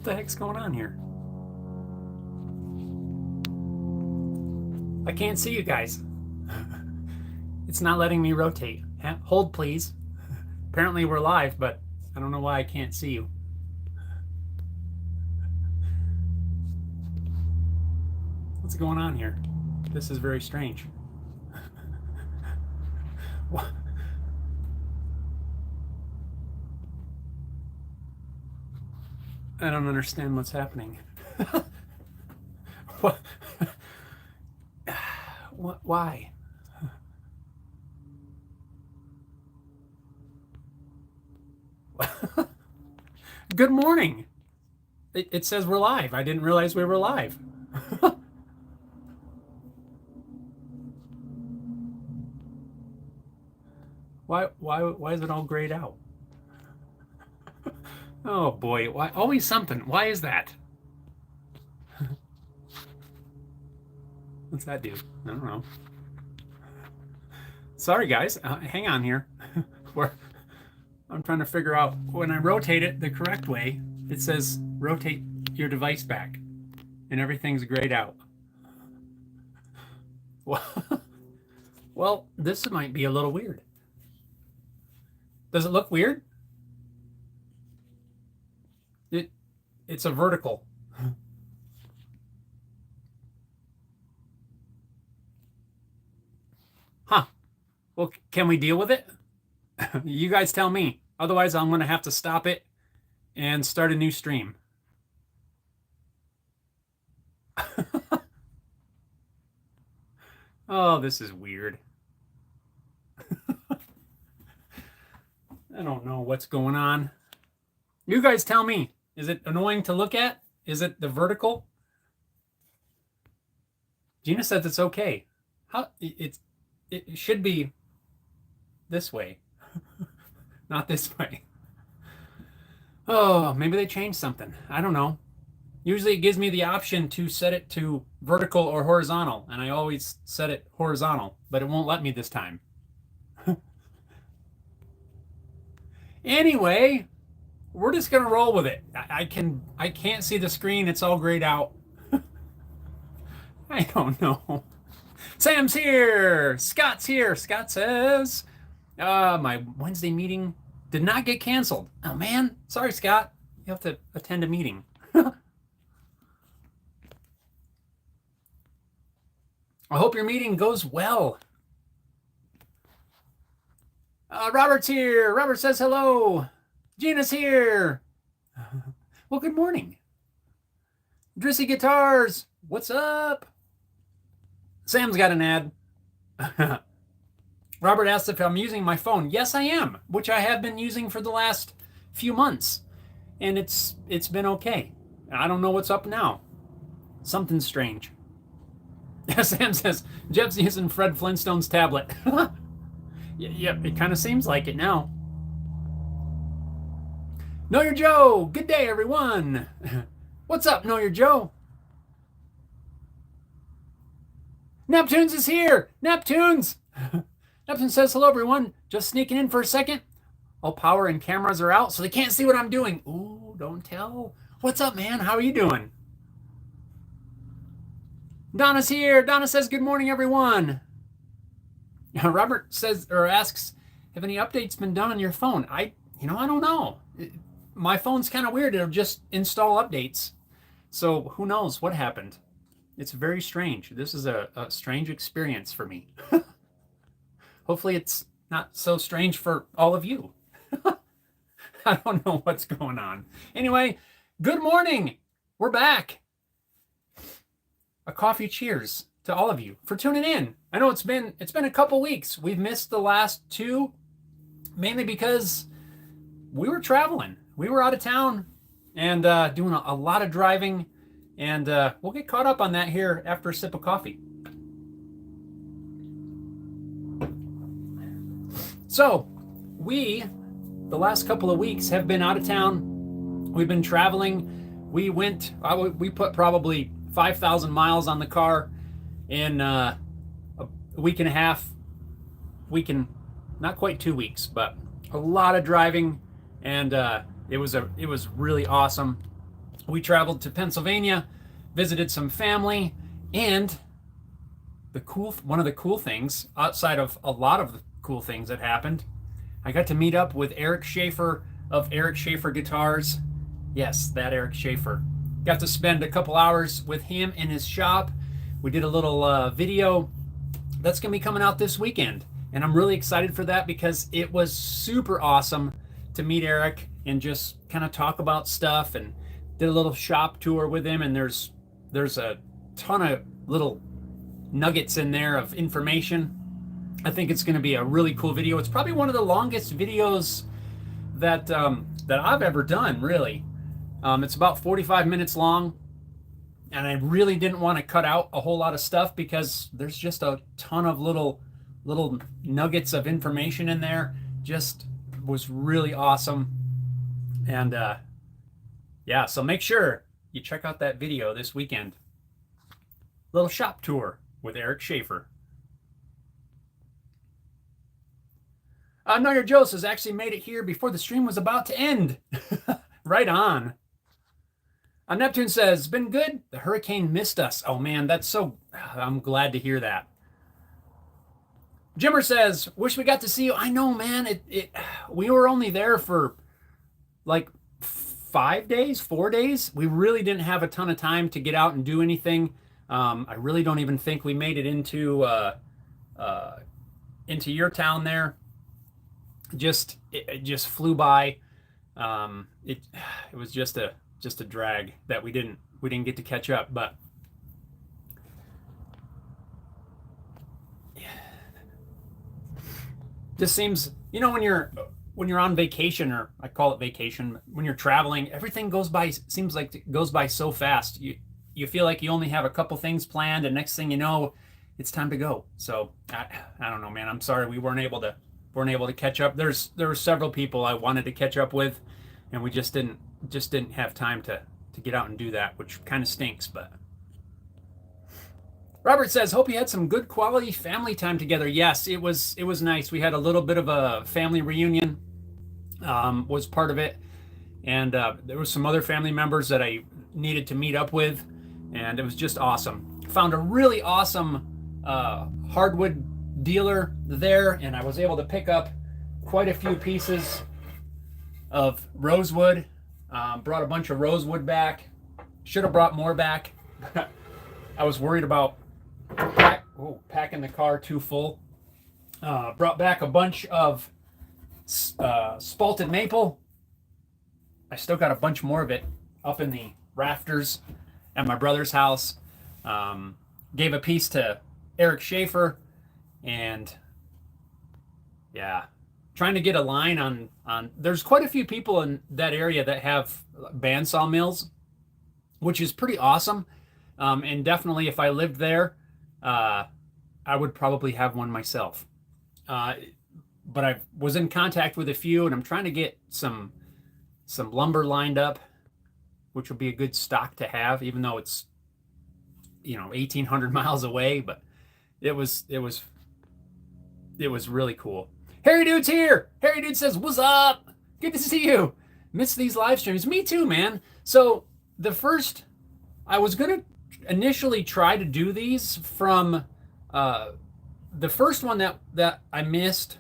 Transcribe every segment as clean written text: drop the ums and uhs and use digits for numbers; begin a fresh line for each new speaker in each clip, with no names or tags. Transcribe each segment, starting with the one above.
the heck's going on here? I can't see you guys. It's not letting me rotate. Hold, please. Apparently we're live, but I don't know why I can't see you. What's going on here? This is very strange. What? I don't understand what's happening. What? What? Why? Good morning. It says we're live. I didn't realize we were live. Why is it all grayed out? Oh boy, why always something? Why is that? What's that do? I don't know. Sorry guys, hang on here. I'm trying to figure out when I rotate it the correct way. It says rotate your device back, and everything's grayed out. Well, this might be a little weird. Does it look weird? It's a vertical. Huh. Well, can we deal with it? You guys tell me. Otherwise, I'm going to have to stop it and start a new stream. Oh, this is weird. I don't know what's going on. You guys tell me. Is it annoying to look at? Is it the vertical? Gina says it's okay. How it should be this way, not this way. Oh, maybe they changed something. I don't know. Usually it gives me the option to set it to vertical or horizontal, and I always set it horizontal, but it won't let me this time. Anyway, we're just gonna roll with it. I can't see the screen. It's all grayed out. I don't know. Sam's here. Scott's here. Scott says, my Wednesday meeting did not get canceled. Oh man, sorry Scott. You have to attend a meeting. I hope your meeting goes well. Robert's here. Robert says hello. Gina's here. Well, good morning. Drissy Guitars, what's up? Sam's got an ad. Robert asked if I'm using my phone. Yes, I am, which I have been using for the last few months. And it's been okay. I don't know what's up now. Something's strange. Sam says, Jeff's using Fred Flintstone's tablet. Yep, it kind of seems like it now. Know Your Joe. Good day, everyone. What's up, Know Your Joe? Neptunes is here. Neptunes. Neptune says, hello, everyone. Just sneaking in for a second. All power and cameras are out, so they can't see what I'm doing. Ooh, don't tell. What's up, man? How are you doing? Donna's here. Donna says, good morning, everyone. Robert says, or asks, have any updates been done on your phone? I don't know. My phone's kind of weird. It'll just install updates. So who knows what happened? It's very strange. This is a strange experience for me. Hopefully it's not so strange for all of you. I don't know what's going on. Anyway, good morning. We're back. A coffee cheers to all of you for tuning in. I know it's been a couple weeks. We've missed the last two, mainly because we were traveling. We were out of town and doing a lot of driving, and we'll get caught up on that here after a sip of coffee. So the last couple of weeks have been out of town. We've been traveling. We put probably 5,000 miles on the car in a week and a half, not quite 2 weeks, but a lot of driving, and it was really awesome. we traveled to Pennsylvania, visited some family, and one of the cool things, outside of a lot of the cool things that happened, I got to meet up with Eric Schaefer of Eric Schaefer Guitars. Yes, that Eric Schaefer. Got to spend a couple hours with him in his shop. We did a little video that's going to be coming out this weekend. And I'm really excited for that because it was super awesome to meet Eric and just kind of talk about stuff, and did a little shop tour with him. And there's a ton of little nuggets in there of information. I think it's going to be a really cool video. It's probably one of the longest videos that I've ever done, really. It's about 45 minutes long, and I really didn't want to cut out a whole lot of stuff because there's just a ton of little nuggets of information in there. Just was really awesome. And yeah, so make sure you check out that video this weekend. Little shop tour with Eric Schaefer. Know Your Joe says, actually made it here before the stream was about to end. Right on. Neptune says, been good. The hurricane missed us. Oh man, I'm glad to hear that. Jimmer says, wish we got to see you. I know, man. We were only there for like 4 days. We really didn't have a ton of time to get out and do anything. I really don't even think we made it into your town there. It just flew by. It was just a drag that we didn't get to catch up. But just seems, when you're on vacation, or I call it vacation, when you're traveling, everything seems like it goes by so fast. You feel like you only have a couple things planned, and next thing you know, it's time to go. So I don't know, man. I'm sorry we weren't able to catch up. There were several people I wanted to catch up with, and we just didn't have time to get out and do that, which kind of stinks. But Robert says, hope you had some good quality family time together. Yes, it was nice. We had a little bit of a family reunion, was part of it, and there was some other family members that I needed to meet up with, and it was just awesome. Found a really awesome hardwood dealer there, and I was able to pick up quite a few pieces of rosewood. Brought a bunch of rosewood back. Should have brought more back. I was worried about packing the car too full. Brought back a bunch of spalted maple. I still got a bunch more of it up in the rafters at my brother's house. Gave a piece to Eric Schaefer, and yeah, trying to get a line on there's quite a few people in that area that have bandsaw mills, which is pretty awesome. And definitely if I lived there, I would probably have one myself. But I was in contact with a few, and I'm trying to get some lumber lined up, which will be a good stock to have, even though it's 1,800 miles away. But it was really cool. Harry Dude's here. Harry Dude says, what's up? Good to see you. Miss these live streams. Me too, man. So I was going to initially try to do these from the first one that I missed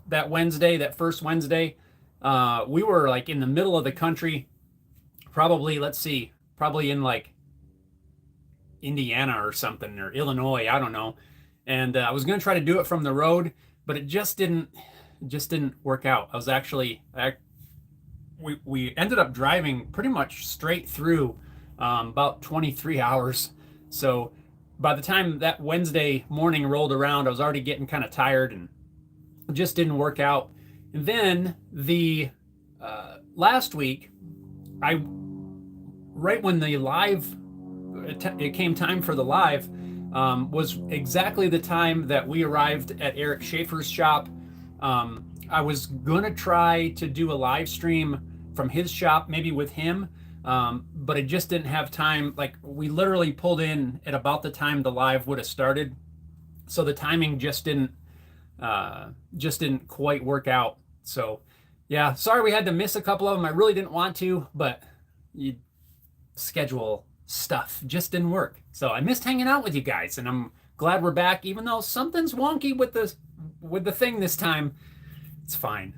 that first Wednesday. We were like in the middle of the country, probably in like Indiana or something, or Illinois, I don't know. And I was going to try to do it from the road, but it just didn't work out. We ended up driving pretty much straight through, about 23 hours. So by the time that Wednesday morning rolled around, I was already getting kind of tired, and it just didn't work out. And then the last week, right when the live, it came time for the live, was exactly the time that we arrived at Eric Schaefer's shop. I was gonna try to do a live stream from his shop, maybe with him, but I just didn't have time. Like, we literally pulled in at about the time the live would have started, so the timing just didn't quite work out. So yeah, sorry we had to miss a couple of them. I really didn't want to, but schedule stuff just didn't work. So I missed hanging out with you guys, and I'm glad we're back, even though something's wonky with the thing this time. It's fine.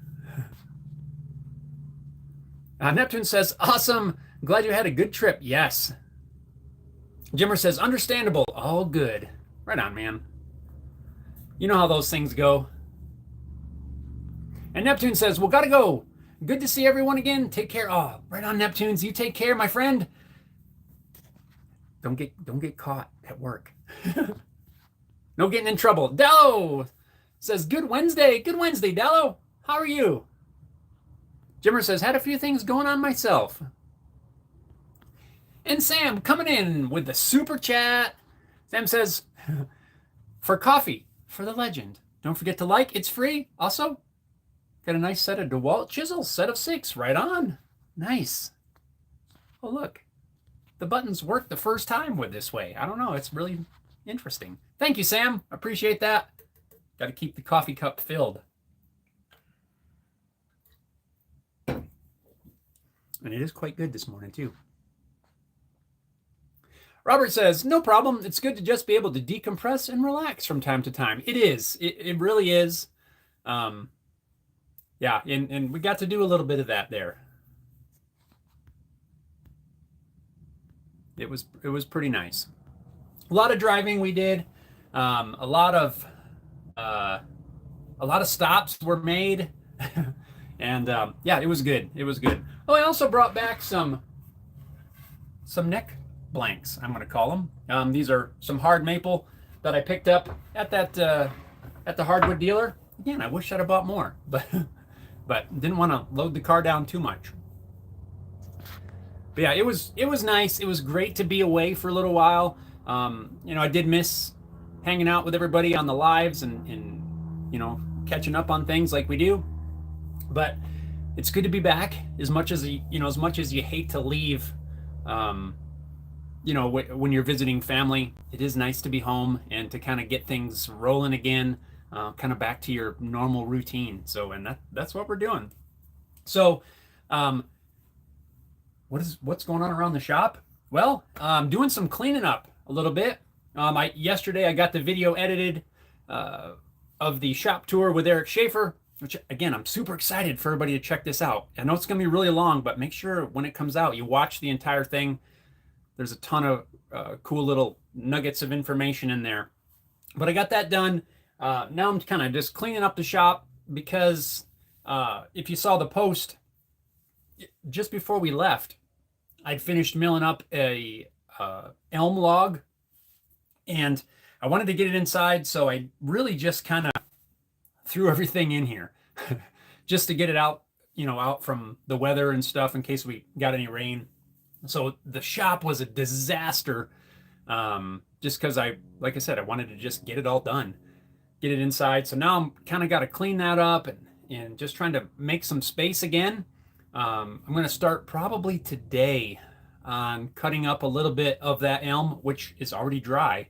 Neptune says, awesome. Glad you had a good trip. Yes. Jimmer says, understandable. All good. Right on, man. You know how those things go. And Neptune says, well, gotta go. Good to see everyone again. Take care. Oh, right on, Neptunes. You take care, my friend. Don't get caught at work. No getting in trouble. Dello says, good Wednesday. Good Wednesday, Dello. How are you? Jimmer says, had a few things going on myself. And Sam coming in with the super chat. Sam says, for coffee, for the legend. Don't forget to like. It's free. Also, got a nice set of DeWalt chisels, set of 6. Right on. Nice. Oh, look. The buttons work the first time with this way. I don't know. It's really interesting. Thank you, Sam. Appreciate that. Got to keep the coffee cup filled. And it is quite good this morning, too. Robert says, no problem. It's good to just be able to decompress and relax from time to time. It is. It really is. Yeah, and we got to do a little bit of that there. It was pretty nice. A lot of driving we did. A lot of stops were made. And yeah, it was good. It was good. Oh, I also brought back some neck blanks, I'm going to call them. These are some hard maple that I picked up at the hardwood dealer. Again, I wish I'd have bought more, but didn't want to load the car down too much. But yeah, it was nice. It was great to be away for a little while. I did miss hanging out with everybody on the lives and catching up on things like we do. But it's good to be back. As much as you hate to leave, when you're visiting family, it is nice to be home and to kind of get things rolling again, kind of back to your normal routine. So, and that's what we're doing. So, what's going on around the shop? Well, I'm doing some cleaning up a little bit. Yesterday I got the video edited of the shop tour with Eric Schaefer, which again, I'm super excited for everybody to check this out. I know it's going to be really long, but make sure when it comes out, you watch the entire thing. There's a ton of cool little nuggets of information in there. But I got that done. Now I'm kind of just cleaning up the shop because if you saw the post, just before we left, I'd finished milling up a elm log, and I wanted to get it inside, so I really just kind of threw everything in here just to get it out, out from the weather and stuff in case we got any rain. So the shop was a disaster, just because like I said, I wanted to just get it all done, get it inside. So now I'm kind of got to clean that up and just trying to make some space again. I'm going to start probably today on cutting up a little bit of that elm, which is already dry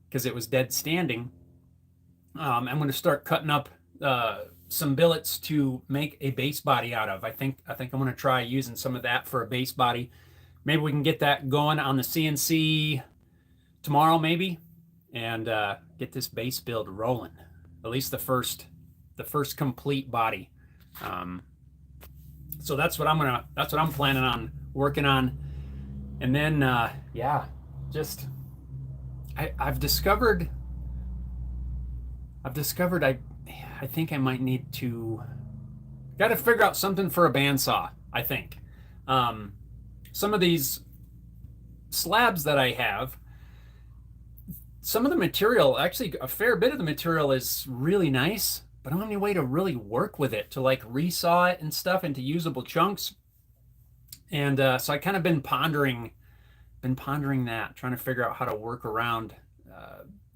because it was dead standing. I'm going to start cutting up some billets to make a base body out of. I think I'm going to try using some of that for a base body. Maybe we can get that going on the CNC tomorrow, maybe, and get this base build rolling. At least the first complete body. So that's what I'm planning on working on. And then I've discovered I think I might need to figure out something for a bandsaw, I think. Some of these slabs that I have, some of the material, actually a fair bit of the material is really nice, but I don't have any way to really work with it, to like resaw it and stuff into usable chunks. And so I kind of been pondering that, trying to figure out how to work around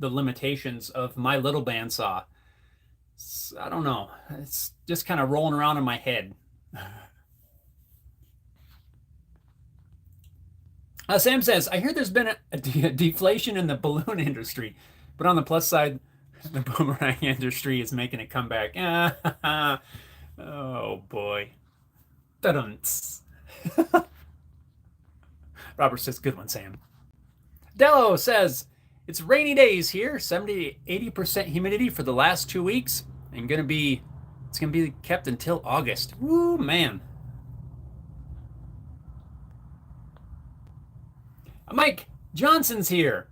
the limitations of my little bandsaw. I don't know. It's just kind of rolling around in my head. Sam says, I hear there's been a deflation in the balloon industry, but on the plus side, the boomerang industry is making a comeback. Oh boy. Robert says, good one, Sam. Dello says, it's rainy days here, 70 to 80% humidity for the last 2 weeks, and it's gonna be kept until August. Woo, man. Mike Johnson's here.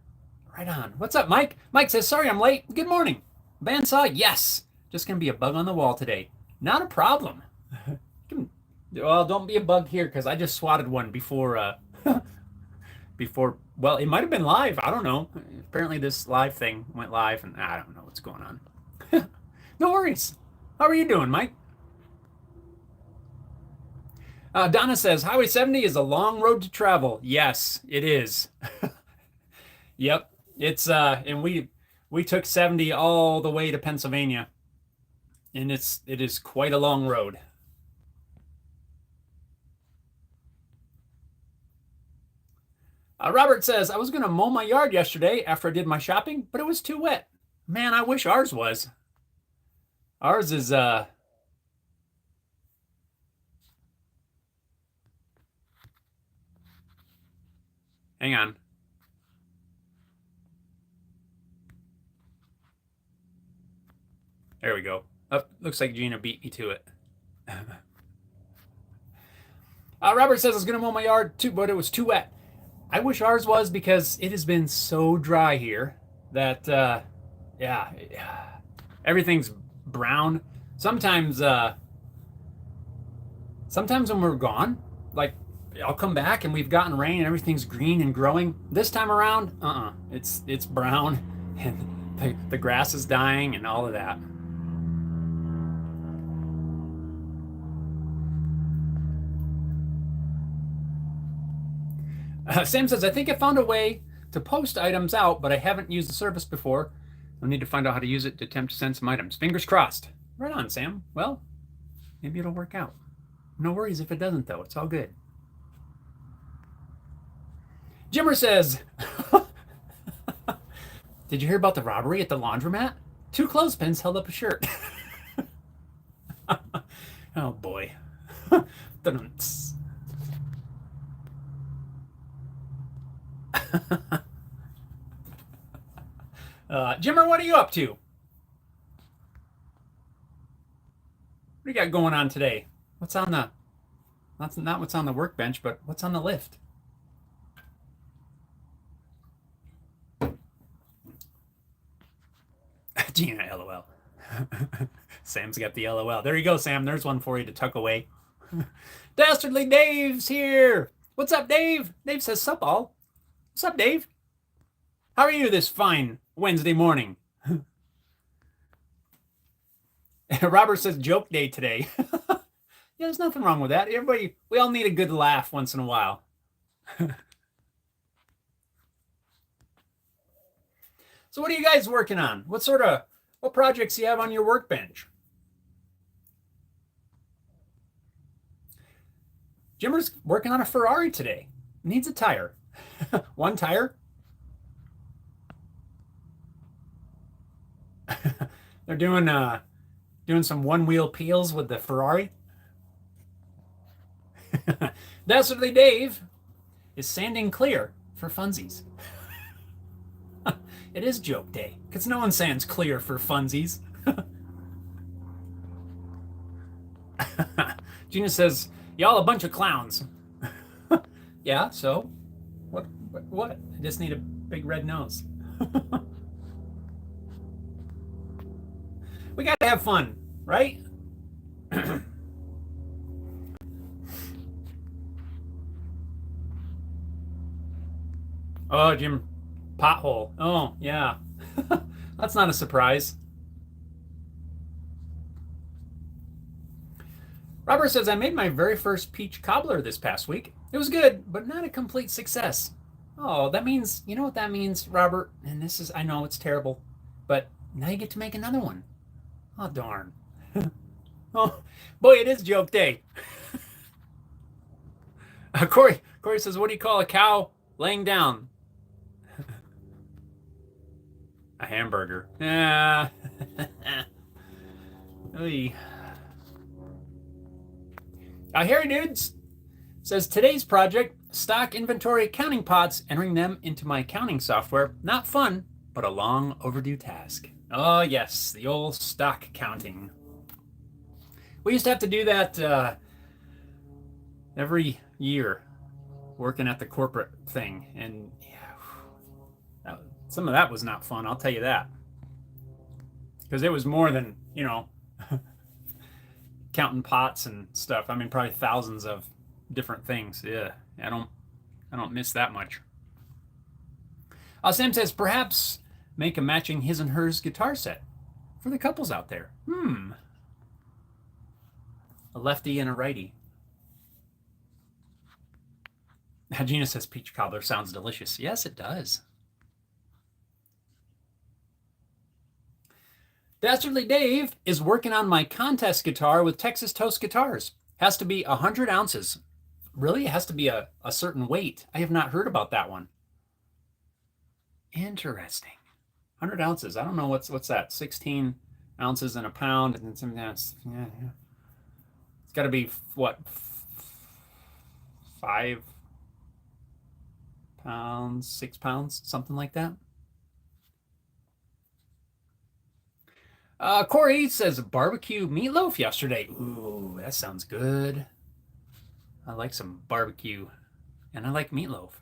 Right on. What's up, Mike? Mike says, sorry I'm late. Good morning. Bandsaw, yes. Just gonna be a bug on the wall today. Not a problem. Well, don't be a bug here because I just swatted one before well, it might have been live. I don't know. Apparently this live thing went live and I don't know what's going on. No worries. How are you doing, Mike? Donna says, Highway 70 is a long road to travel. Yes, it is. Yep. It's and we took 70 all the way to Pennsylvania. And it is quite a long road. Robert says, I was going to mow my yard yesterday after I did my shopping, but it was too wet. Man, I wish ours was. Ours is, hang on. There we go. Oh, looks like Gina beat me to it. Robert says, I was going to mow my yard too, but it was too wet. I wish ours was because it has been so dry here that, yeah, everything's brown. Sometimes when we're gone, like I'll come back and we've gotten rain and everything's green and growing. This time around, it's brown and the grass is dying and all of that. Sam says, I think I found a way to post items out, but I haven't used the service before. I'll need to find out how to use it to attempt to send some items. Fingers crossed. Right on, Sam. Well, maybe it'll work out. No worries if it doesn't, though. It's all good. Jimmer says, did you hear about the robbery at the laundromat? 2 clothespins held up a shirt. Oh, boy. Jimmer, what are you up to? What do you got going on today? What's on the, that's not what's on the workbench, but what's on the lift? Gina, LOL. Sam's got the LOL. There you go, Sam. There's one for you to tuck away. Dastardly Dave's here. What's up, Dave? Dave says, sup, all. What's up, Dave? How are you this fine Wednesday morning? Robert says, joke day today. Yeah, there's nothing wrong with that. Everybody, we all need a good laugh once in a while. So what are you guys working on? What projects do you have on your workbench? Jimmer's working on a Ferrari today. Needs a tire. One tire. They're doing some one-wheel peels with the Ferrari. Dastardly Dave is sanding clear for funsies. It is joke day, because no one sands clear for funsies. Gina says, y'all a bunch of clowns. Yeah, so what? I just need a big red nose. We got to have fun, right? Oh, Jim, pothole. Oh, yeah. That's not a surprise. Robert says, I made my very first peach cobbler this past week. It was good, but not a complete success. Oh, that means, you know what that means, Robert? And this is, I know it's terrible, but now you get to make another one. Oh, darn. Oh, boy, it is joke day. Corey says, what do you call a cow laying down? A hamburger. Yeah. Harry Dudes says, today's project, stock inventory accounting pots, entering them into my accounting software. Not fun, but a long overdue task. Oh, yes, the old stock counting. We used to have to do that every year, working at the corporate thing. And yeah, some of that was not fun, I'll tell you that. Because it was more than, counting pots and stuff. I mean, probably thousands of different things. Yeah, I don't miss that much. Sam says, perhaps make a matching his and hers guitar set for the couples out there. A lefty and a righty. Gina says, peach cobbler sounds delicious. Yes, it does. Dastardly Dave is working on my contest guitar with Texas Toast Guitars. Has to be 100 ounces. Really? It has to be a certain weight. I have not heard about that one. Interesting. 100 ounces. I don't know what's that. 16 ounces in a pound. And something that's, yeah. It's got to be, what, 5 pounds, 6 pounds, something like that. Corey says barbecue meatloaf yesterday. Ooh, that sounds good. I like some barbecue, and I like meatloaf.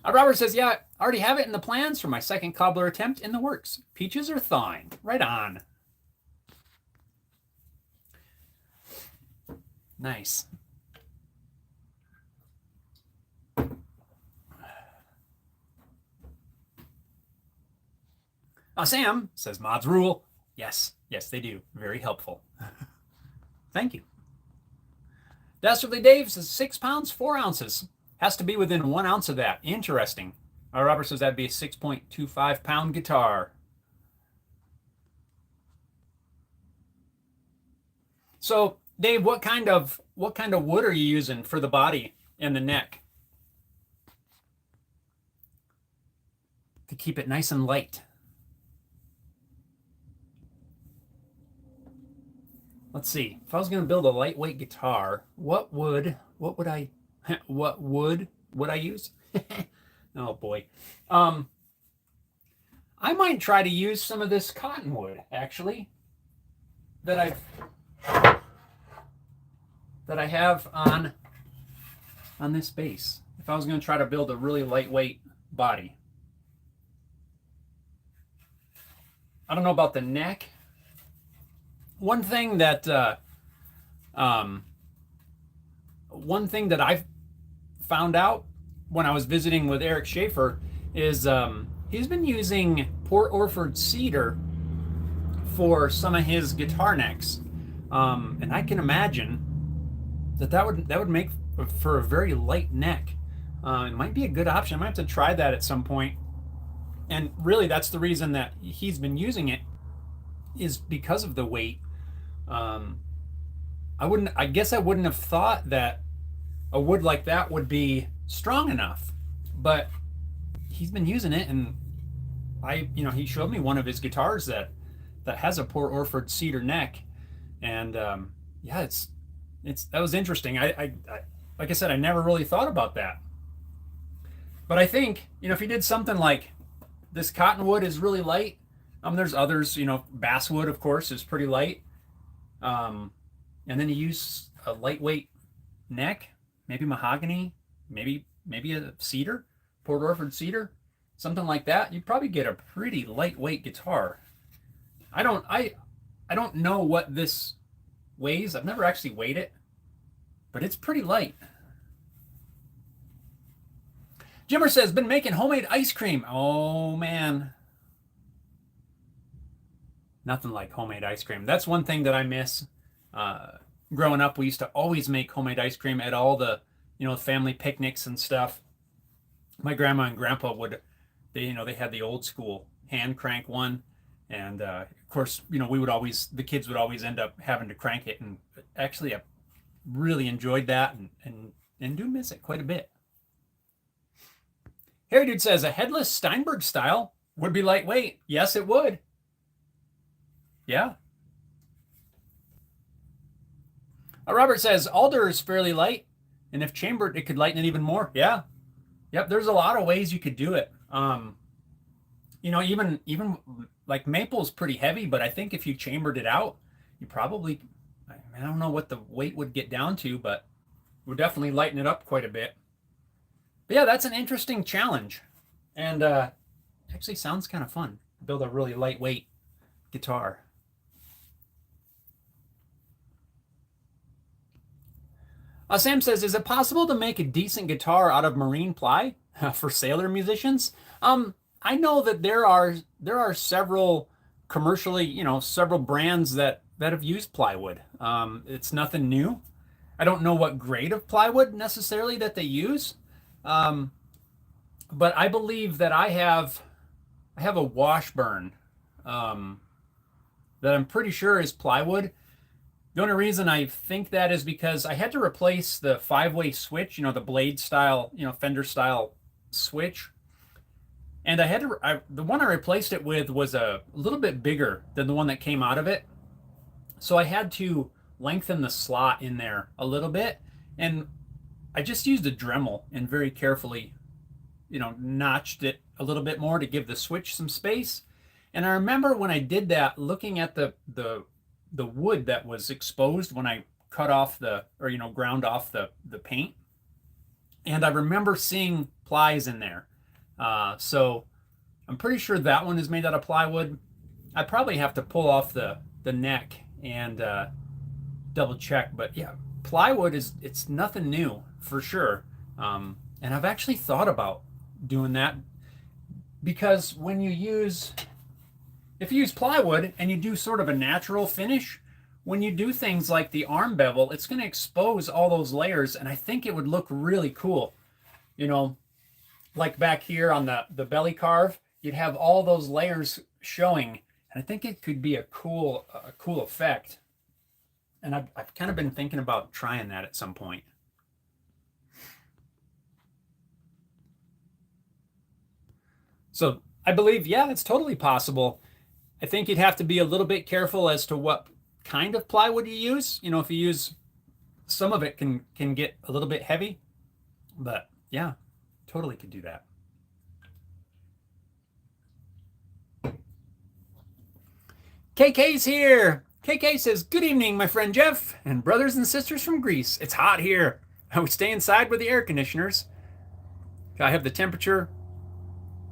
Robert says, yeah, I already have it in the plans for my second cobbler attempt in the works. Peaches are thawing. Right on. Nice. Sam says, mods rule. Yes, they do. Very helpful. Thank you. Dastardly Dave says 6 pounds, 4 ounces. Has to be within 1 ounce of that. Interesting. Robert says that'd be a 6.25 pound guitar. So, Dave, what kind of wood are you using for the body and the neck to keep it nice and light? Let's see. If I was going to build a lightweight guitar, what wood would I use? Oh boy. I might try to use some of this cottonwood actually that I have on this base. If I was going to try to build a really lightweight body. I don't know about the neck. One thing that I've found out when I was visiting with Eric Schaefer is he's been using Port Orford cedar for some of his guitar necks, and I can imagine that would make for a very light neck. It might be a good option. I might have to try that at some point. And really, that's the reason that he's been using it, is because of the weight. I guess I wouldn't have thought that a wood like that would be strong enough, but he's been using it, and he showed me one of his guitars that has a Port Orford cedar neck, and yeah, that was interesting. I like I said, I never really thought about that, but I think if you did something like this, cottonwood is really light. There's others, basswood, of course, is pretty light. And then you use a lightweight neck, maybe mahogany, maybe a cedar, Port Orford cedar, something like that. You'd probably get a pretty lightweight guitar. I don't know what this weighs. I've never actually weighed it, but it's pretty light. Jimmer says, been making homemade ice cream. Oh man. Nothing like homemade ice cream. That's one thing that I miss. Growing up, we used to always make homemade ice cream at all the, family picnics and stuff. My grandma and grandpa they had the old school hand crank one. And, of course, the kids would always end up having to crank it. And actually, I really enjoyed that and do miss it quite a bit. Harry Dude says, a headless Steinberg style would be lightweight. Yes, it would. Yeah. Robert says alder is fairly light, and if chambered, it could lighten it even more. Yeah. Yep. There's a lot of ways you could do it. Even like maple is pretty heavy, but I think if you chambered it out, you probably, I don't know what the weight would get down to, but it would definitely lighten it up quite a bit. But yeah, that's an interesting challenge, and actually sounds kind of fun. Build a really lightweight guitar. Sam says, is it possible to make a decent guitar out of marine ply for sailor musicians? I know that there are several commercially, several brands that have used plywood. It's nothing new. I don't know what grade of plywood necessarily that they use, but I believe that I have a Washburn that I'm pretty sure is plywood. The only reason I think that is because I had to replace the 5-way switch, the blade style, Fender style switch. And the one I replaced it with was a little bit bigger than the one that came out of it. So I had to lengthen the slot in there a little bit. And I just used a Dremel and very carefully, notched it a little bit more to give the switch some space. And I remember when I did that, looking at the wood that was exposed when I cut off ground off the paint. And I remember seeing plies in there. So I'm pretty sure that one is made out of plywood. I probably have to pull off the neck and double check, but yeah, plywood it's nothing new for sure. And I've actually thought about doing that because if you use plywood and you do sort of a natural finish, when you do things like the arm bevel, it's going to expose all those layers, and I think it would look really cool. Like back here on the belly carve, you'd have all those layers showing, and I think it could be a cool effect. And I've kind of been thinking about trying that at some point. So I believe, yeah, it's totally possible. I think you'd have to be a little bit careful as to what kind of plywood you use. If you use, some of it can get a little bit heavy, but yeah, totally could do that. KK's here. KK says, good evening, my friend Jeff and brothers and sisters from Greece. It's hot here. I would stay inside with the air conditioners. I have the temperature.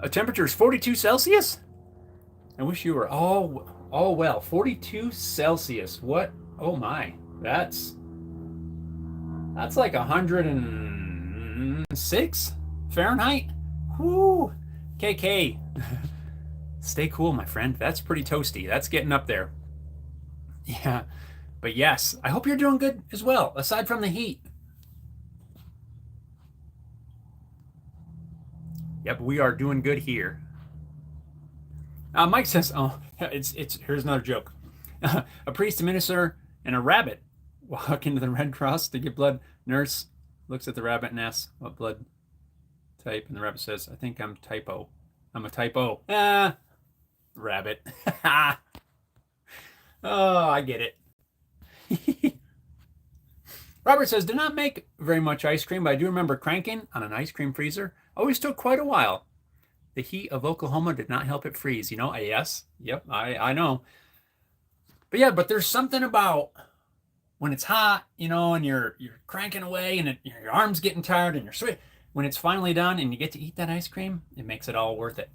A temperature is 42 Celsius. I wish you were all well. 42 Celsius. What? Oh my. That's like 106 Fahrenheit. Whoo. KK. Stay cool, my friend. That's pretty toasty. That's getting up there. Yeah. But yes, I hope you're doing good as well, aside from the heat. Yep, we are doing good here. Mike says, oh, here's another joke. A priest, a minister, and a rabbit walk into the Red Cross to give blood. Nurse looks at the rabbit and asks, what blood type? And the rabbit says, I think I'm typo. I'm a typo. Rabbit. Oh, I get it. Robert says, did not make very much ice cream, but I do remember cranking on an ice cream freezer. Always took quite a while. The heat of Oklahoma did not help it freeze. Yes. Yep, I know. But yeah, but there's something about when it's hot, and you're cranking away and your arm's getting tired and you're sweating. When it's finally done and you get to eat that ice cream, it makes it all worth it.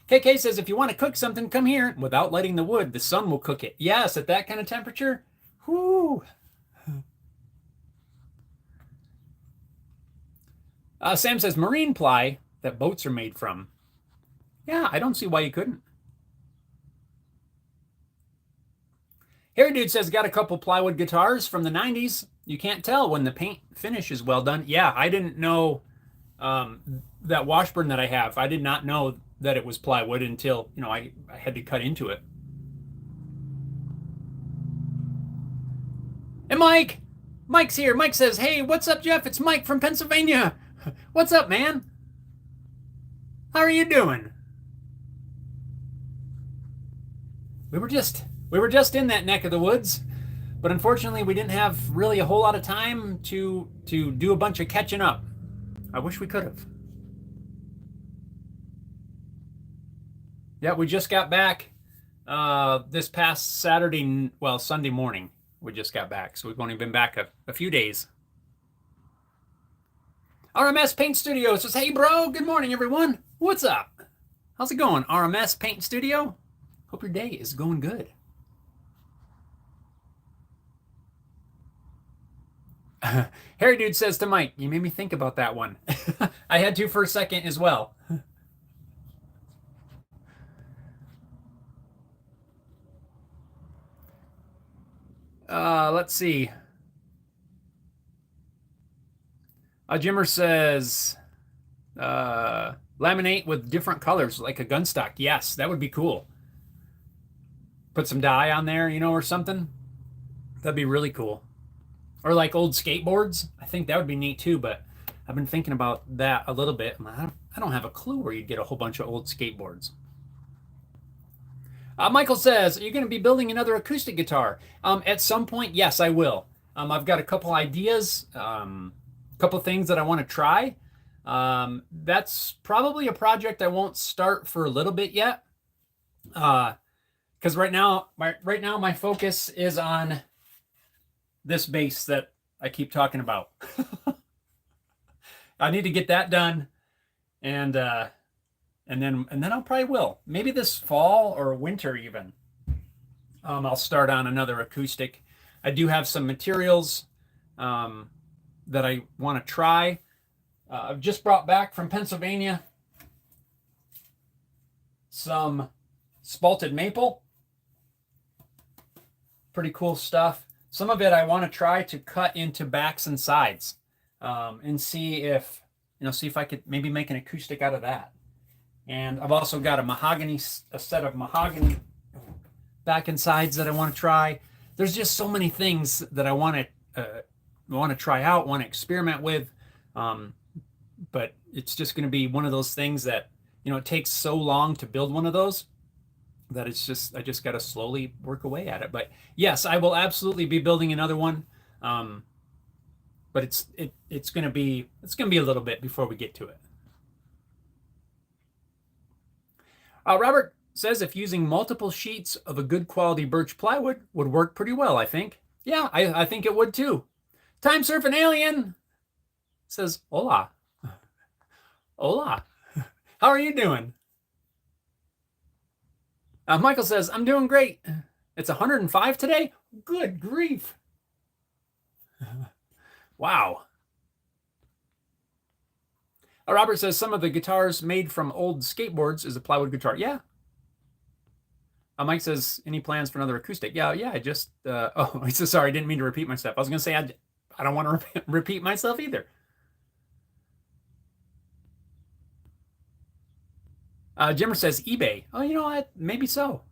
KK says, if you want to cook something, come here. Without lighting the wood, the sun will cook it. Yes, at that kind of temperature. Whoo. Sam says, marine ply that boats are made from. Yeah, I don't see why you couldn't. Harry Dude says, got a couple plywood guitars from the 90s. You can't tell when the paint finish is well done. Yeah, I didn't know that Washburn that I have. I did not know that it was plywood until, I had to cut into it. And Mike's here. Mike says, hey, what's up, Jeff? It's Mike from Pennsylvania. What's up, man? How are you doing? We were just We were just in that neck of the woods, but unfortunately we didn't have really a whole lot of time to do a bunch of catching up. I wish we could have. Yeah, we just got back this past Saturday, well, Sunday morning. We just got back, so we've only been back a few days. RMS Paint Studio says, hey, bro, good morning, everyone. What's up? How's it going, RMS Paint Studio? Hope your day is going good. Harry Dude says to Mike, you made me think about that one. I had to for a second as well. Let's see. Jimmer says, laminate with different colors, like a gun stock. Yes, that would be cool. Put some dye on there, you know, or something. That'd be really cool. Or like old skateboards. I think that would be neat too, but I've been thinking about that a little bit. I don't have a clue where you'd get a whole bunch of old skateboards. Michael says, are you going to be building another acoustic guitar? At some point, yes, I will. I've got a couple ideas, couple things that I want to try. That's probably a project I won't start for a little bit yet. Because right now my focus is on this bass that I keep talking about. I need to get that done, and then I'll probably will. Maybe this fall or winter even. I'll start on another acoustic. I do have some materials that I want to try. I've just brought back from Pennsylvania some spalted maple. Pretty cool stuff. Some of it I want to try to cut into backs and sides, and see if I could maybe make an acoustic out of that. And I've also got a set of mahogany back and sides that I want to try. There's just so many things that I want to try out, want to experiment with. But it's just going to be one of those things that, it takes so long to build one of those that I just got to slowly work away at it. But yes, I will absolutely be building another one. But it's going to be a little bit before we get to it. Robert says if using multiple sheets of a good quality birch plywood would work pretty well, I think. Yeah, I think it would too. Time Surfing Alien says, hola. Hola. How are you doing? Michael says, I'm doing great. It's 105 today? Good grief. Wow. Robert says some of the guitars made from old skateboards is a plywood guitar. Yeah. Mike says, any plans for another acoustic? Yeah, I just, he says, sorry, I didn't mean to repeat myself. I was going to say, I don't want to repeat myself either. Jimmer says eBay. Oh, you know what? Maybe so.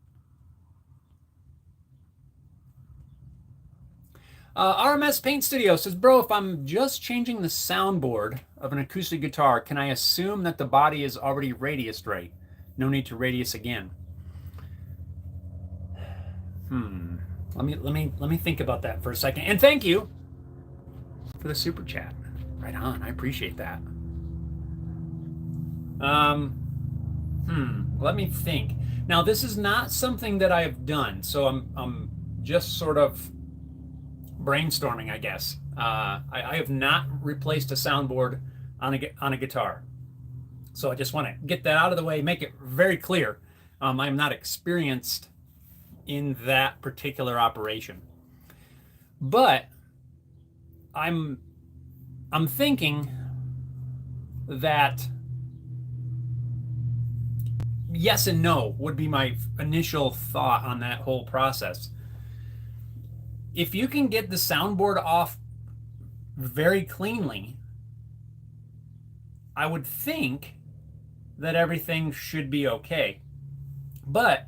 RMS Paint Studio says, bro, if I'm just changing the soundboard of an acoustic guitar, can I assume that the body is already radiused right? No need to radius again. Let me think about that for a second. And thank you for the super chat. Right on. I appreciate that. Let me think. Now, this is not something that I've done, so I'm just sort of brainstorming, I guess. I have not replaced a soundboard on a guitar, so I just want to get that out of the way, make it very clear. I'm not experienced in that particular operation, but I'm thinking that yes and no would be my initial thought on that whole process. If you can get the soundboard off very cleanly, I would think that everything should be okay. But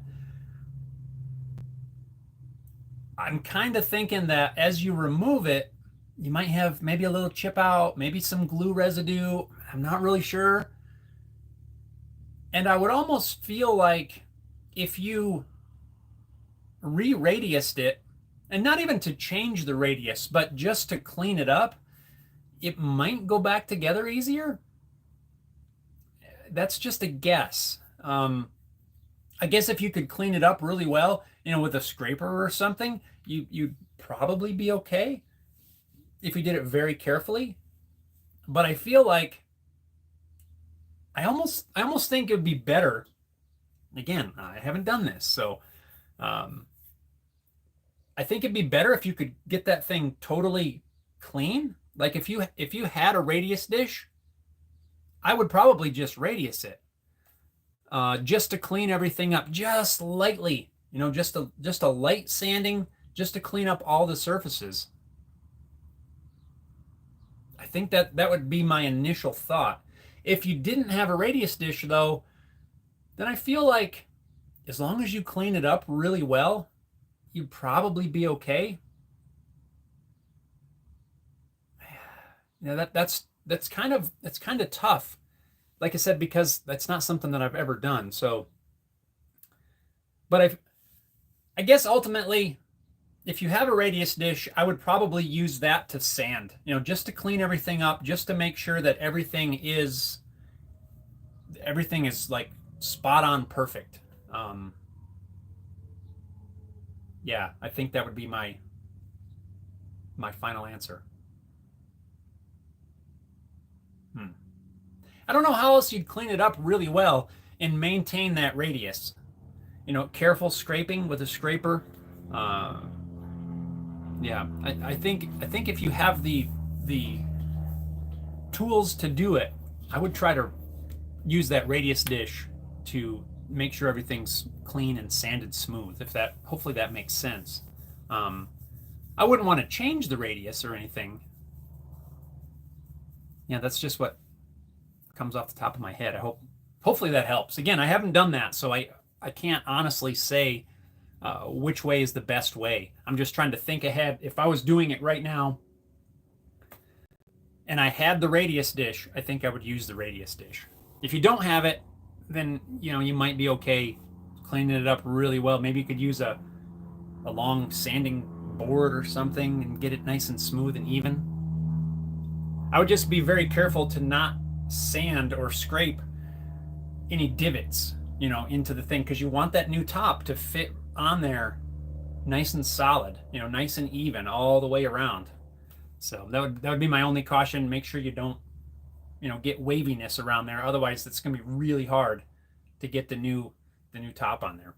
I'm kind of thinking that as you remove it, you might have maybe a little chip out, maybe some glue residue. I'm not really sure. And I would almost feel like if you re-radiused it, and not even to change the radius, but just to clean it up, it might go back together easier. That's just a guess. I guess if you could clean it up really well, with a scraper or something, you'd probably be okay if you did it very carefully. But I feel like I almost think it would be better. Again, I haven't done this, so I think it'd be better if you could get that thing totally clean. Like if you had a radius dish, I would probably just radius it, just to clean everything up just lightly. Just a light sanding, just to clean up all the surfaces. I think that would be my initial thought. If you didn't have a radius dish, though, then I feel like as long as you clean it up really well, you'd probably be okay. That's kind of tough. Like I said, because that's not something that I've ever done. So, but I guess ultimately, if you have a radius dish, I would probably use that to sand, just to clean everything up, just to make sure that everything is like spot on perfect. Yeah, I think that would be my final answer. I don't know how else you'd clean it up really well and maintain that radius. Careful scraping with a scraper. Yeah, I think if you have the tools to do it, I would try to use that radius dish to make sure everything's clean and sanded smooth. Hopefully that makes sense. I wouldn't want to change the radius or anything. Yeah, that's just what comes off the top of my head. Hopefully that helps. Again, I haven't done that, so I can't honestly say which way is the best way. I'm just trying to think ahead. If I was doing it right now and I had the radius dish, I think I would use the radius dish. If you don't have it, then you might be okay cleaning it up really well. Maybe you could use a long sanding board or something and get it nice and smooth and even. I would just be very careful to not sand or scrape any divots, into the thing, because you want that new top to fit on there nice and solid, nice and even all the way around. So that would be my only caution. Make sure you don't, get waviness around there. Otherwise, it's going to be really hard to get the new top on there.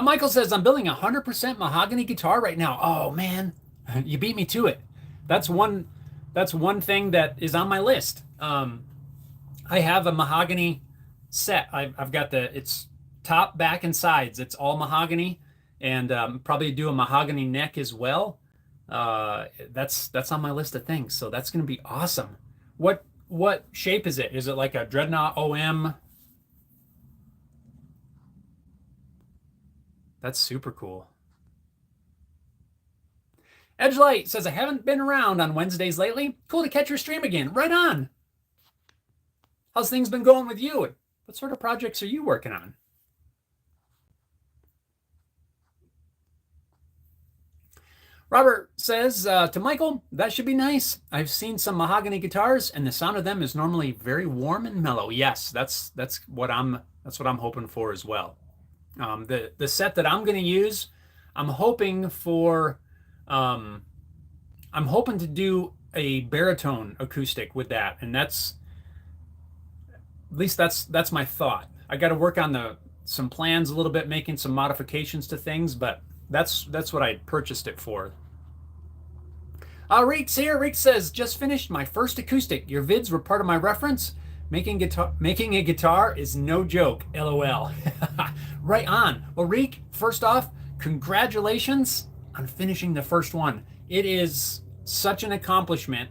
Michael says, I'm building a 100% mahogany guitar right now. Oh man, you beat me to it. That's one thing that is on my list. I have a mahogany set. I've got it's top, back, and sides. It's all mahogany, and probably do a mahogany neck as well. That's on my list of things. So that's going to be awesome. What shape is it? Is it like a Dreadnought OM? That's super cool. Edgelight says, I haven't been around on Wednesdays lately. Cool to catch your stream again. Right on. How's things been going with you? What sort of projects are you working on? Robert says, to Michael, that should be nice. I've seen some mahogany guitars, and the sound of them is normally very warm and mellow. Yes, that's what I'm hoping for as well. The set that I'm going to use, I'm hoping to do a baritone acoustic with that, and that's my thought. I got to work on some plans a little bit, making some modifications to things, but that's what I purchased it for. Reek's here. Reek says, just finished my first acoustic. Your vids were part of my reference. Making a guitar is no joke. LOL. Right on. Well, Reek, first off, congratulations on finishing the first one. It is such an accomplishment,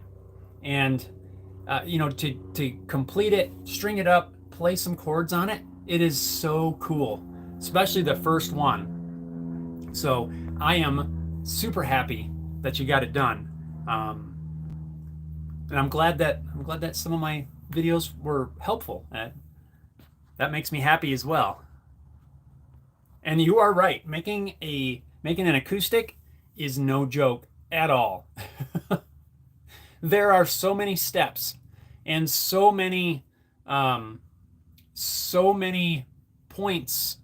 and to complete it, string it up, play some chords on it, it is so cool, especially the first one. So I am super happy that you got it done. And I'm glad that some of my videos were helpful. That makes me happy as well. And you are right. Making an acoustic is no joke at all. There are so many steps and so many points.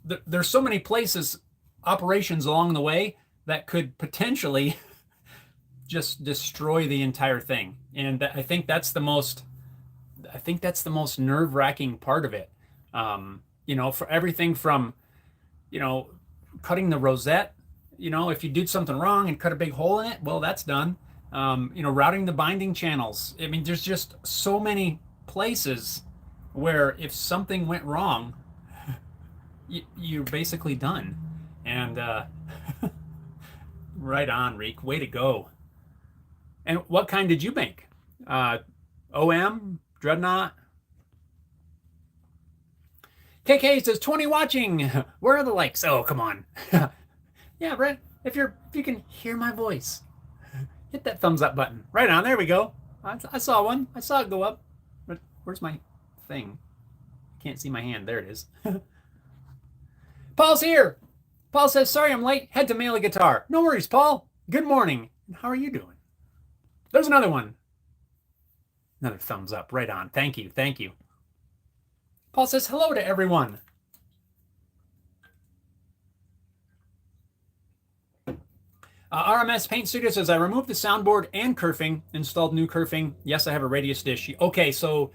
There's so many places, operations along the way that could potentially just destroy the entire thing. And I think that's the most nerve-wracking part of it. For everything from, cutting the rosette, if you did something wrong and cut a big hole in it, well, that's done. Routing the binding channels. I mean, there's just so many places where if something went wrong, you're basically done. And right on, Reek. Way to go. And what kind did you make? OM? Dreadnought? KK says 20 watching. Where are the likes? Oh, come on. Yeah, Brent, if you can hear my voice, hit that thumbs up button. Right on, there we go. I saw one. I saw it go up. But where's my thing? Can't see my hand. There it is. Paul's here. Paul says, sorry I'm late. Had to mail a guitar. No worries, Paul. Good morning. How are you doing? There's another one. Another thumbs up. Right on. Thank you. Thank you. Paul says, hello to everyone. RMS Paint Studio says, I removed the soundboard and kerfing, installed new kerfing. Yes, I have a radius dish. Okay, so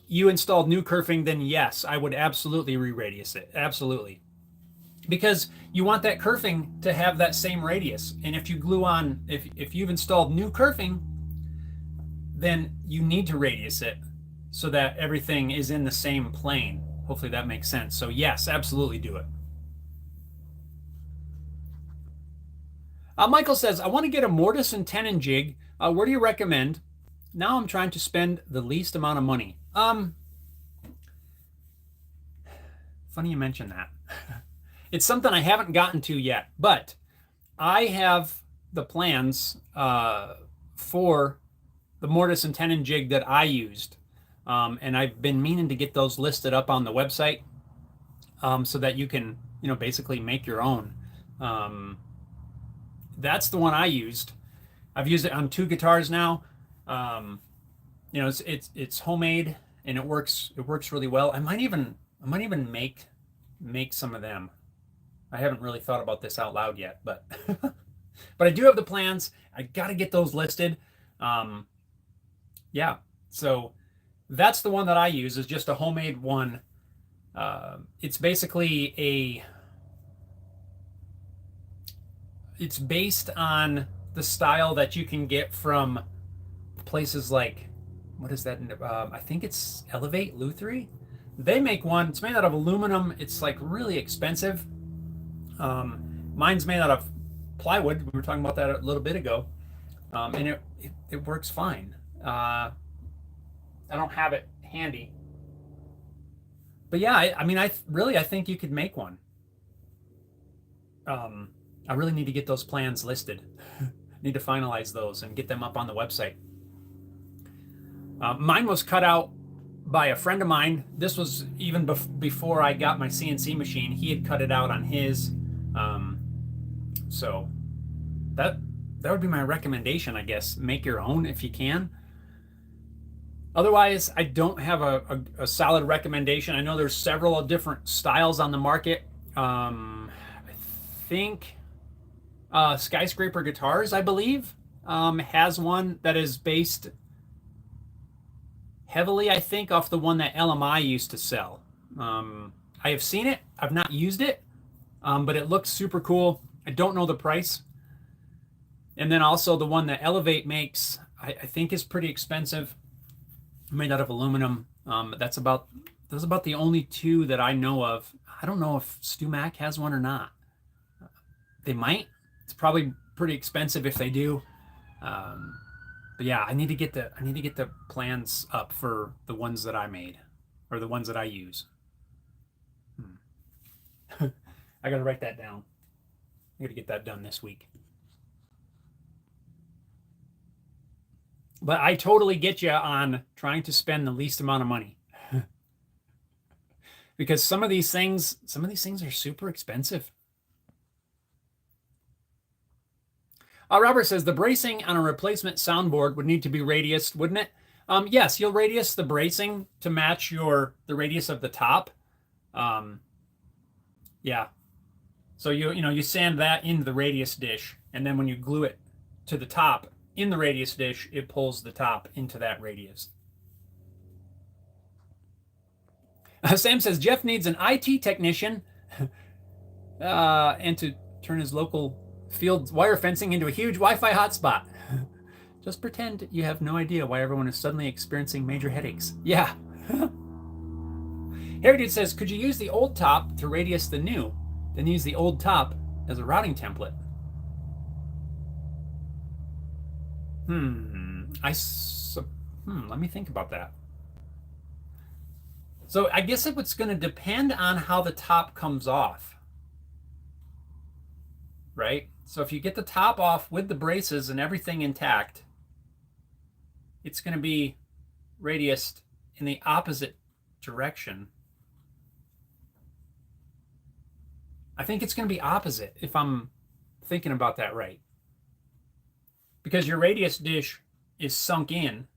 you installed new kerfing, then yes, I would absolutely re-radius it. Absolutely. Because you want that kerfing to have that same radius. And if you glue on, if you've installed new kerfing, then you need to radius it so that everything is in the same plane. Hopefully that makes sense. So yes, absolutely do it. Michael says, I want to get a mortise and tenon jig. Where do you recommend? Now I'm trying to spend the least amount of money. Funny you mention that. It's something I haven't gotten to yet, but I have the plans for the mortise and tenon jig that I used. And I've been meaning to get those listed up on the website so that you can, basically make your own. That's the one I used. I've used it on 2 guitars now. It's homemade and it works really well. I might even make some of them. I haven't really thought about this out loud yet, but but I do have the plans. I got to get those listed. Yeah, so that's the one that I use, is just a homemade one. It's basically it's based on the style that you can get from places like, what is that? I think it's Elevate Luthier. They make one. It's made out of aluminum. It's like really expensive. Mine's made out of plywood. We were talking about that a little bit ago. And it works fine. I don't have it handy. But yeah, I think you could make one. I really need to get those plans listed. Need to finalize those and get them up on the website. Mine was cut out by a friend of mine. This was even before I got my CNC machine. He had cut it out on his. So that would be my recommendation, I guess. Make your own if you can. Otherwise, I don't have a solid recommendation. I know there's several different styles on the market. I think Skyscraper Guitars, I believe, has one that is based heavily, I think, off the one that LMI used to sell. I have seen it. I've not used it, but it looks super cool. I don't know the price. And then also the one that Elevate makes, I think is pretty expensive, made out of aluminum. Those are about the only 2 that I know of. I don't know if StewMac has one or not. They might. It's probably pretty expensive if they do. But yeah, I need to get the plans up for the ones that I made, or the ones that I use. I gotta write that down. I gotta get that done this week. But I totally get you on trying to spend the least amount of money. Because some of these things are super expensive. Robert says the bracing on a replacement soundboard would need to be radiused, wouldn't it? Yes, you'll radius the bracing to match the radius of the top. Yeah. So you sand that into the radius dish, and then when you glue it to the top in the radius dish, it pulls the top into that radius. Sam says Jeff needs an IT technician and to turn his local field wire fencing into a huge Wi-Fi hotspot. Just pretend you have no idea why everyone is suddenly experiencing major headaches. Yeah. Harry Dude says, could you use the old top to radius the new, then use the old top as a routing template? Let me think about that. So I guess it's going to depend on how the top comes off, right? So if you get the top off with the braces and everything intact, it's going to be radiused in the opposite direction. I think it's going to be opposite if I'm thinking about that right. Because your radius dish is sunk in.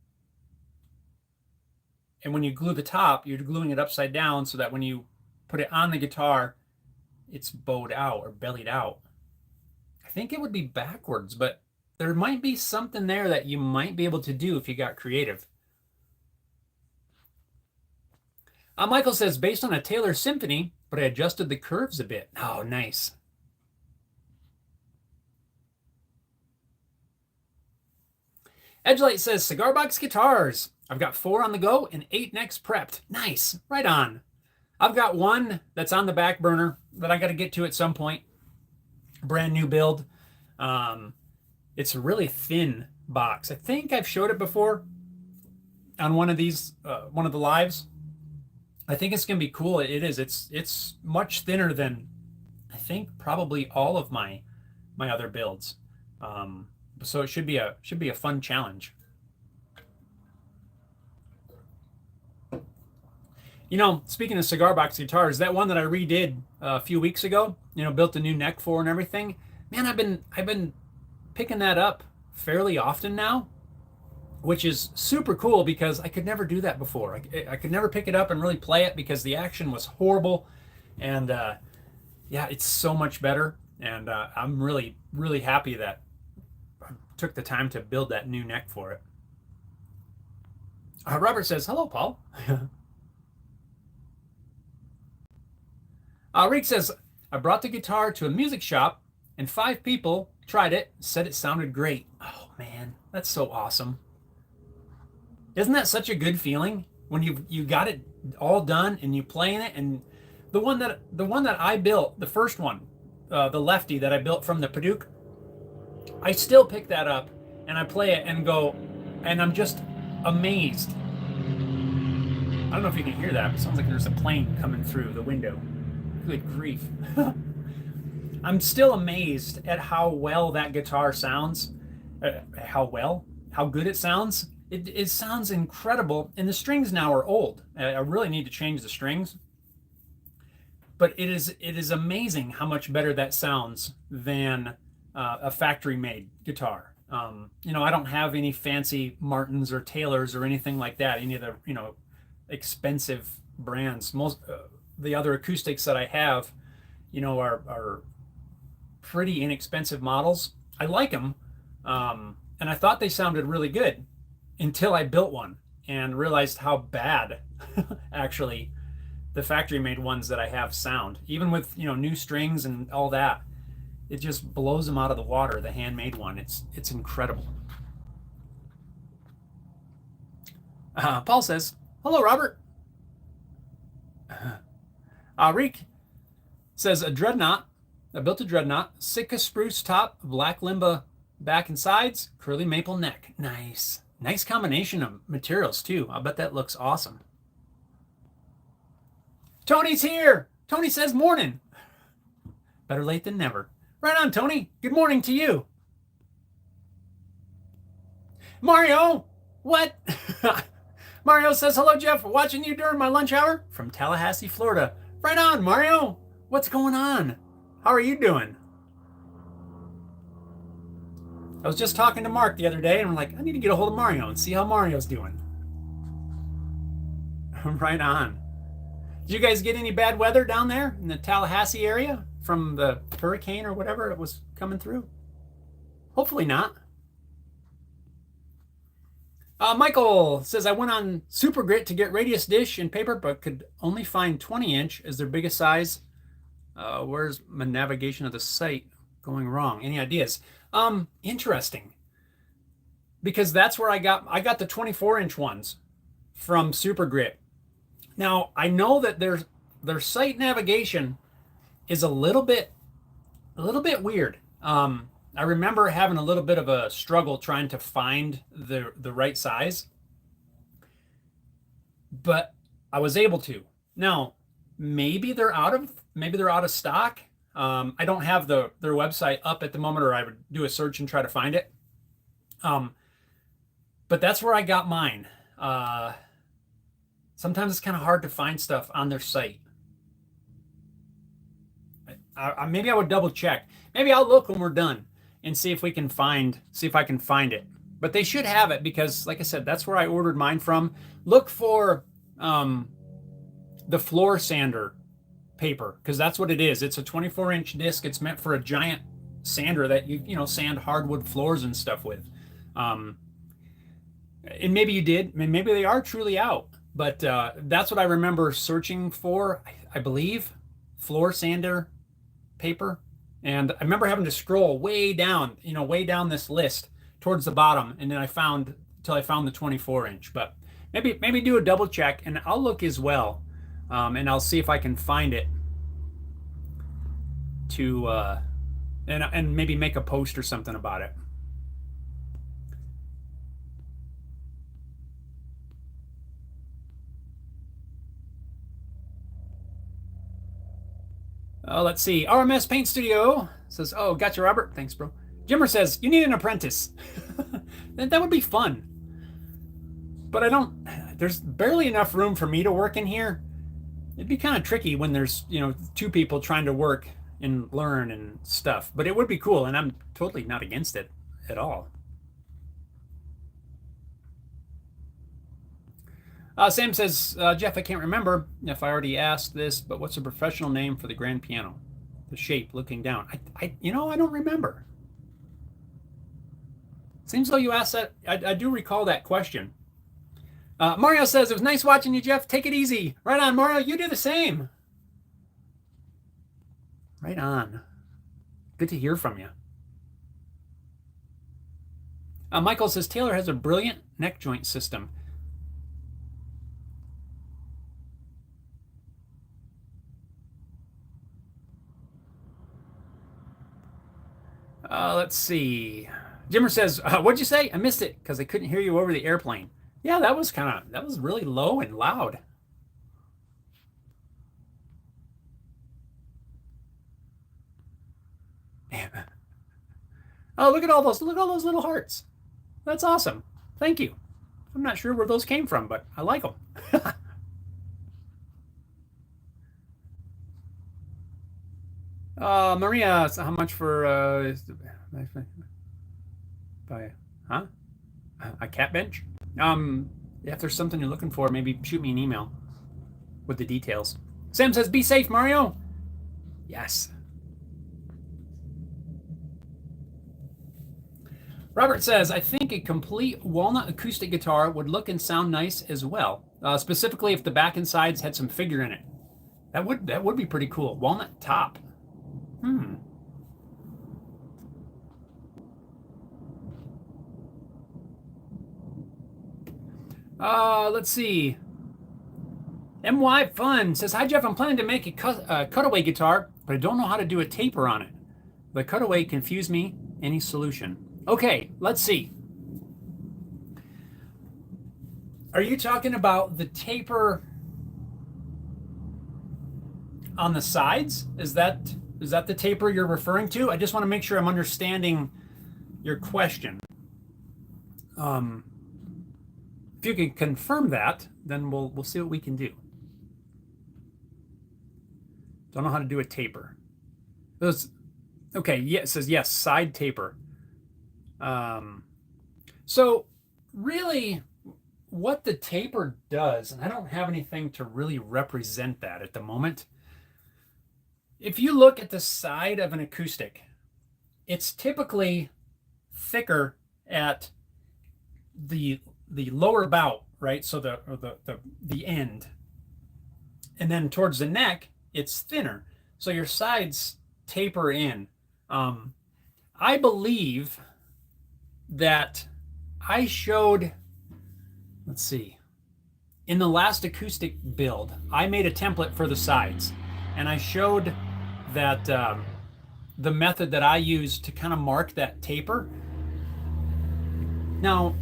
And when you glue the top, you're gluing it upside down so that when you put it on the guitar, it's bowed out or bellied out. I think it would be backwards, but there might be something there that you might be able to do if you got creative. Michael says, based on a Taylor Symphony, but I adjusted the curves a bit. Oh, nice. Edgelight says, cigar box guitars. I've got 4 on the go and 8 next prepped. Nice. Right on. I've got one that's on the back burner that I got to get to at some point. Brand new build. It's a really thin box. I think I've showed it before on one of these, one of the lives. I think it's going to be cool. It is. It's much thinner than I think probably all of my other builds. So it should be a fun challenge. Speaking of cigar box guitars, that one that I redid a few weeks ago, built a new neck for and everything. Man, I've been picking that up fairly often now, which is super cool because I could never do that before. I could never pick it up and really play it because the action was horrible. And yeah, it's so much better. And I'm really, really happy that I took the time to build that new neck for it. Robert says, hello, Paul. Rick says, I brought the guitar to a music shop and 5 people tried it, said it sounded great. Oh man, that's so awesome. Isn't that such a good feeling when you got it all done and you playing it? And the one that I built, the first one, the lefty that I built from the Paduke, I still pick that up and I play it and go, and I'm just amazed. I don't know if you can hear that, but it sounds like there's a plane coming through the window. Good grief. I'm still amazed at how well that guitar sounds. How good it sounds. It sounds incredible. And the strings now are old. I really need to change the strings. But it is amazing how much better that sounds than a factory-made guitar. I don't have any fancy Martins or Taylors or anything like that. Any of the expensive brands. Most the other acoustics that I have, are pretty inexpensive models. I like them, and I thought they sounded really good until I built one and realized how bad actually the factory-made ones that I have sound. Even with new strings and all that, it just blows them out of the water. The handmade one, it's incredible. Paul says, hello, Robert. Rick says, I built a dreadnought, Sitka spruce top, black limba back and sides, curly maple neck. Nice. Nice combination of materials too. I bet that looks awesome. Tony's here. Tony says morning. Better late than never. Right on, Tony. Good morning to you. Mario, What? Mario says, hello, Jeff. Watching you during my lunch hour from Tallahassee, Florida. Right on, Mario. What's going on? How are you doing? I was just talking to Mark the other day, and I'm like, I need to get a hold of Mario and see how Mario's doing. Right on. Did you guys get any bad weather down there in the Tallahassee area from the hurricane or whatever it was coming through? Hopefully not. Michael says, I went on Super Grit to get radius dish and paper, but could only find 20-inch as their biggest size. Where's my navigation of the site going wrong? Any ideas? Interesting. Because that's where I got the 24-inch ones from Super Grit. Now, I know that their site navigation is a little bit weird. I remember having a little bit of a struggle trying to find the right size, but I was able to. Now, maybe they're out of stock. I don't have their website up at the moment, or I would do a search and try to find it. But that's where I got mine. Sometimes it's kind of hard to find stuff on their site. Maybe I would double check. Maybe I'll look when we're done and see if I can find it. But they should have it because, like I said, that's where I ordered mine from. Look for the floor sander paper, because that's what it is. It's a 24-inch disc. It's meant for a giant sander that you sand hardwood floors and stuff with. And maybe you did. I mean, maybe they are truly out. But that's what I remember searching for, I believe, floor sander paper. And I remember having to scroll way down this list towards the bottom. And then I found the 24-inch. But maybe do a double check, and I'll look as well. And I'll see if I can find it and maybe make a post or something about it. Let's see. RMS Paint Studio says, oh, gotcha, Robert. Thanks, bro. Jimmer says, you need an apprentice. That would be fun. But there's barely enough room for me to work in here. It'd be kind of tricky when there's, two people trying to work and learn and stuff. But it would be cool, and I'm totally not against it at all. Sam says, Jeff, I can't remember if I already asked this, but what's the professional name for the grand piano? The shape looking down. I don't remember. Seems though you asked that. I do recall that question. Mario says, it was nice watching you, Jeff. Take it easy. Right on, Mario. You do the same. Right on. Good to hear from you. Michael says, Taylor has a brilliant neck joint system. Let's see. Jimmer says, what'd you say? I missed it because I couldn't hear you over the airplane. Yeah, that was really low and loud. Oh, look at all those little hearts. That's awesome. Thank you. I'm not sure where those came from, but I like them. Maria, how much for a cat bench? If there's something you're looking for, maybe shoot me an email with the details. Sam says, be safe, Mario. Yes. Robert says, I think a complete walnut acoustic guitar would look and sound nice as well, specifically if the back and sides had some figure in it. That would be pretty cool. Walnut top. Let's see. MY Fun says, hi, Jeff. I'm planning to make a cutaway guitar, but I don't know how to do a taper on it. The cutaway confused me. Any solution? Okay, let's see. Are you talking about the taper on the sides? Is that the taper you're referring to? I just want to make sure I'm understanding your question. If you can confirm that, then we'll see what we can do. Don't know how to do a taper. Okay, yeah, it says yes, side taper. So really what the taper does, and I don't have anything to really represent that at the moment. If you look at the side of an acoustic, it's typically thicker at the lower bout, right? So the end. And then towards the neck, it's thinner. So your sides taper in. I believe that I showed, let's see, in the last acoustic build, I made a template for the sides, and I showed that the method that I use to kind of mark that taper. Now,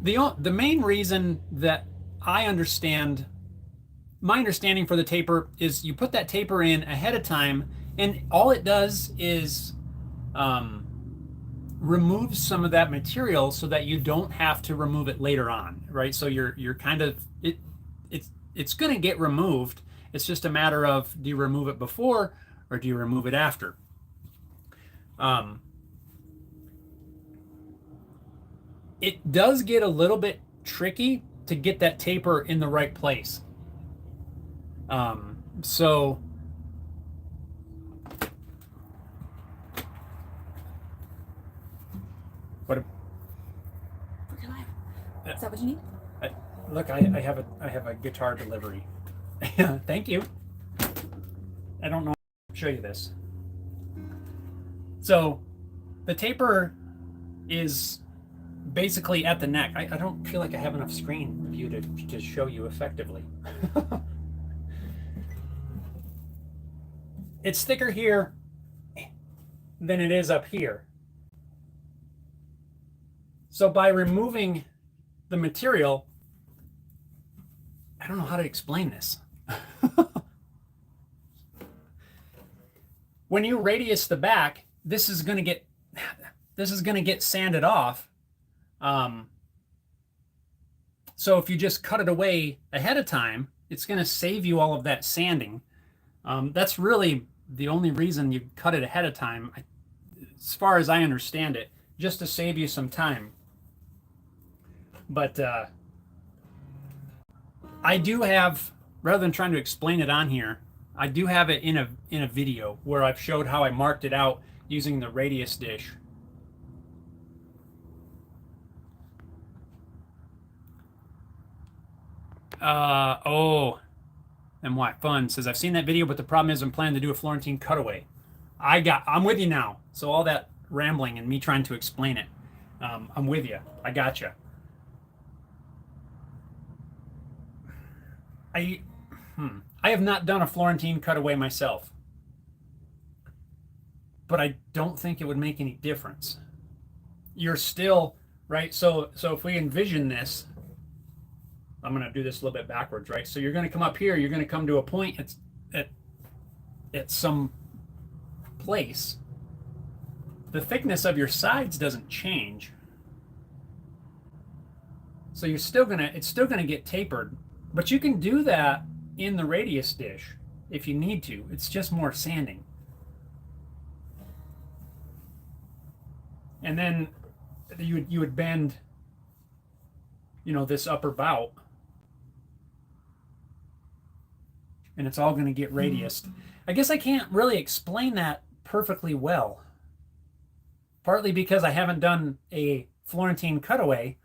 the main reason that I understand, my understanding for the taper is you put that taper in ahead of time, and all it does is remove some of that material so that you don't have to remove it later on, right? So you're kind of, it's going to get removed. It's just a matter of, do you remove it before or do you remove it after? It does get a little bit tricky to get that taper in the right place. So what?
Is that what you need?
Look, I have a guitar delivery. Thank you. I don't know how to show you this. So the taper is basically at the neck. I don't feel like I have enough screen view to show you effectively. It's thicker here than it is up here. So by removing the material, I don't know how to explain this. When you radius the back, this is going to get sanded off. So if you just cut it away ahead of time, it's going to save you all of that sanding. That's really the only reason you cut it ahead of time, as far as I understand it, just to save you some time. But I do have, rather than trying to explain it on here, I do have it in a video where I've showed how I marked it out using the radius dish. And what fun says, I've seen that video, but the problem is I'm planning to do a Florentine cutaway. I'm with you now. So all that rambling and me trying to explain it, I'm with you. I gotcha. I have not done a Florentine cutaway myself, but I don't think it would make any difference. You're still, right? So if we envision this, I'm going to do this a little bit backwards, right? So you're going to come up here, you're going to come to a point at some place. The thickness of your sides doesn't change. So it's still going to get tapered, but you can do that in the radius dish if you need to. It's just more sanding. And then you would bend, this upper bout, and it's all going to get radiused. I guess I can't really explain that perfectly well, partly because I haven't done a Florentine cutaway.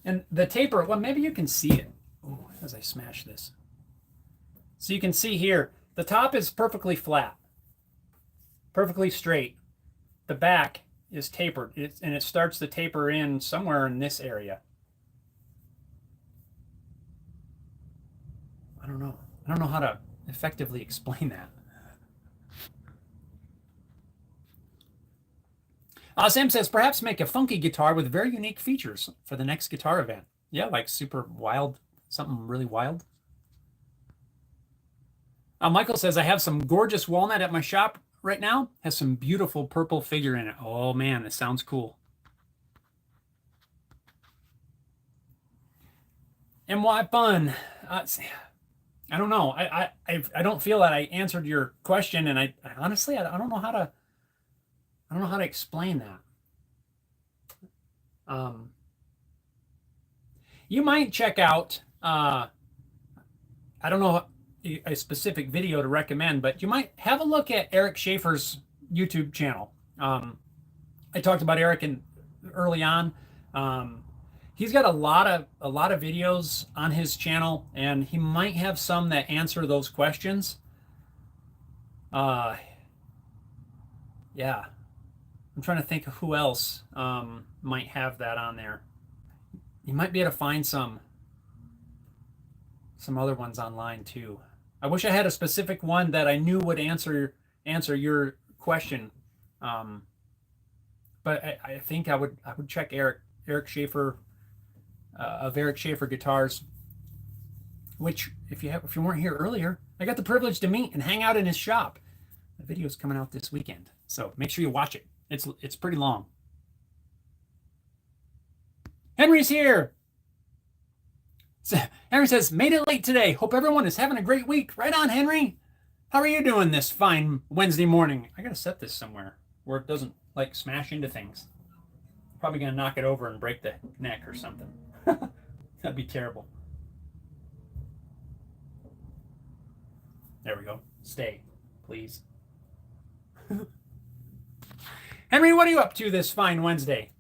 And the taper, well, maybe you can see it. Ooh, as I smash this. So you can see here, the top is perfectly flat, perfectly straight. The back is tapered, and it starts to taper in somewhere in this area. I don't know how to effectively explain that. Sam says, perhaps make a funky guitar with very unique features for the next guitar event. Yeah, like super wild, something really wild. Michael says, I have some gorgeous walnut at my shop right now. Has some beautiful purple figure in it. Oh man, it sounds cool. MY Fun. I don't know. I don't feel that I answered your question, and I honestly I don't know how to explain that. You might check out I don't know a specific video to recommend, but you might have a look at Eric Schaefer's YouTube channel. I talked about Eric early on. He's got a lot of videos on his channel, and he might have some that answer those questions. Yeah, I'm trying to think of who else might have that on there. You might be able to find some other ones online too. I wish I had a specific one that I knew would answer your question. But I think I would check Eric Schaefer of Eric Schaefer Guitars, which if you weren't here earlier, I got the privilege to meet and hang out in his shop. The video's coming out this weekend, so make sure you watch it. It's pretty long. Henry's here. Henry says, made it late today. Hope everyone is having a great week. Right on, Henry. How are you doing this fine Wednesday morning? I gotta set this somewhere where it doesn't like smash into things. Probably gonna knock it over and break the neck or something. That'd be terrible. There we go. Stay, please. Henry, what are you up to this fine Wednesday?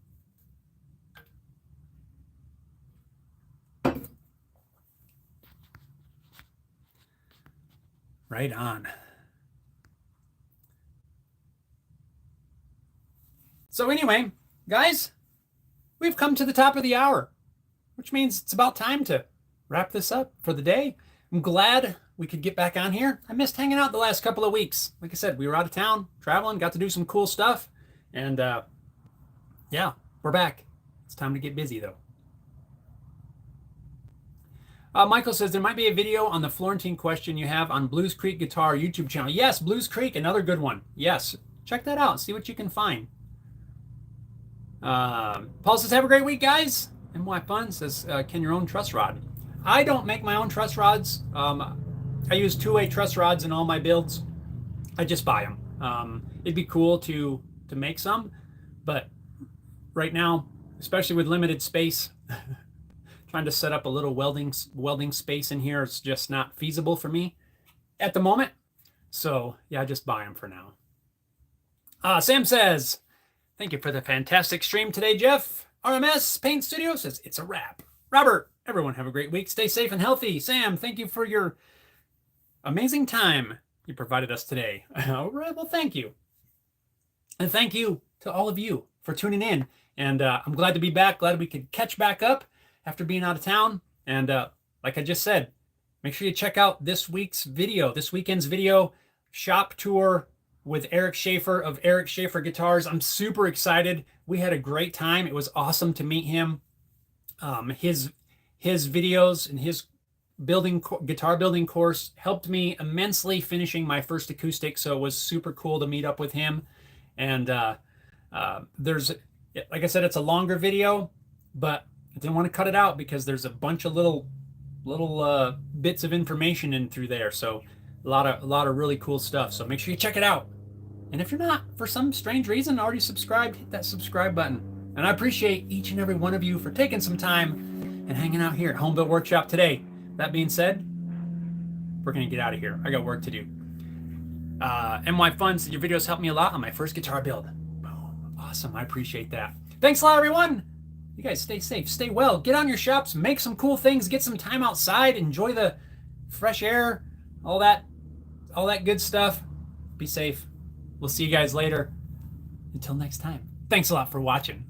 Right on. So anyway, guys, we've come to the top of the hour, which means it's about time to wrap this up for the day. I'm glad we could get back on here. I missed hanging out the last couple of weeks. Like I said, we were out of town, traveling, got to do some cool stuff. And yeah, we're back. It's time to get busy, though. Michael says, there might be a video on the Florentine question you have on Blues Creek Guitar YouTube channel. Yes, Blues Creek, another good one. Yes, check that out. See what you can find. Paul says, have a great week, guys. MY Fun says, can your own truss rod? I don't make my own truss rods. I use two-way truss rods in all my builds. I just buy them. It'd be cool to make some, but right now, especially with limited space, trying to set up a little welding space in here, it's just not feasible for me at the moment. So yeah, I just buy them for now. Sam says, thank you for the fantastic stream today, Jeff. RMS Paint Studio says, it's a wrap. Robert, everyone have a great week. Stay safe and healthy. Sam, thank you for your amazing time you provided us today. All right, well, thank you. And thank you to all of you for tuning in. And I'm glad to be back. Glad we could catch back up after being out of town. And like I just said, make sure you check out this weekend's video, shop tour with Eric Schaefer of Eric Schaefer Guitars. I'm super excited. We had a great time. It was awesome to meet him. His videos and his guitar building course helped me immensely finishing my first acoustic. So it was super cool to meet up with him. And there's, like I said, it's a longer video, but I didn't want to cut it out because there's a bunch of little bits of information in through there. So a lot of really cool stuff. So make sure you check it out. And if you're not, for some strange reason, already subscribed, hit that subscribe button. And I appreciate each and every one of you for taking some time and hanging out here at Home Built Workshop today. That being said, we're going to get out of here. I got work to do. MY Fun said your videos helped me a lot on my first guitar build. Boom. Awesome. I appreciate that. Thanks a lot, everyone. You guys stay safe, stay well, get on your shops, make some cool things, get some time outside, enjoy the fresh air, all that good stuff. Be safe. We'll see you guys later. Until next time. Thanks a lot for watching.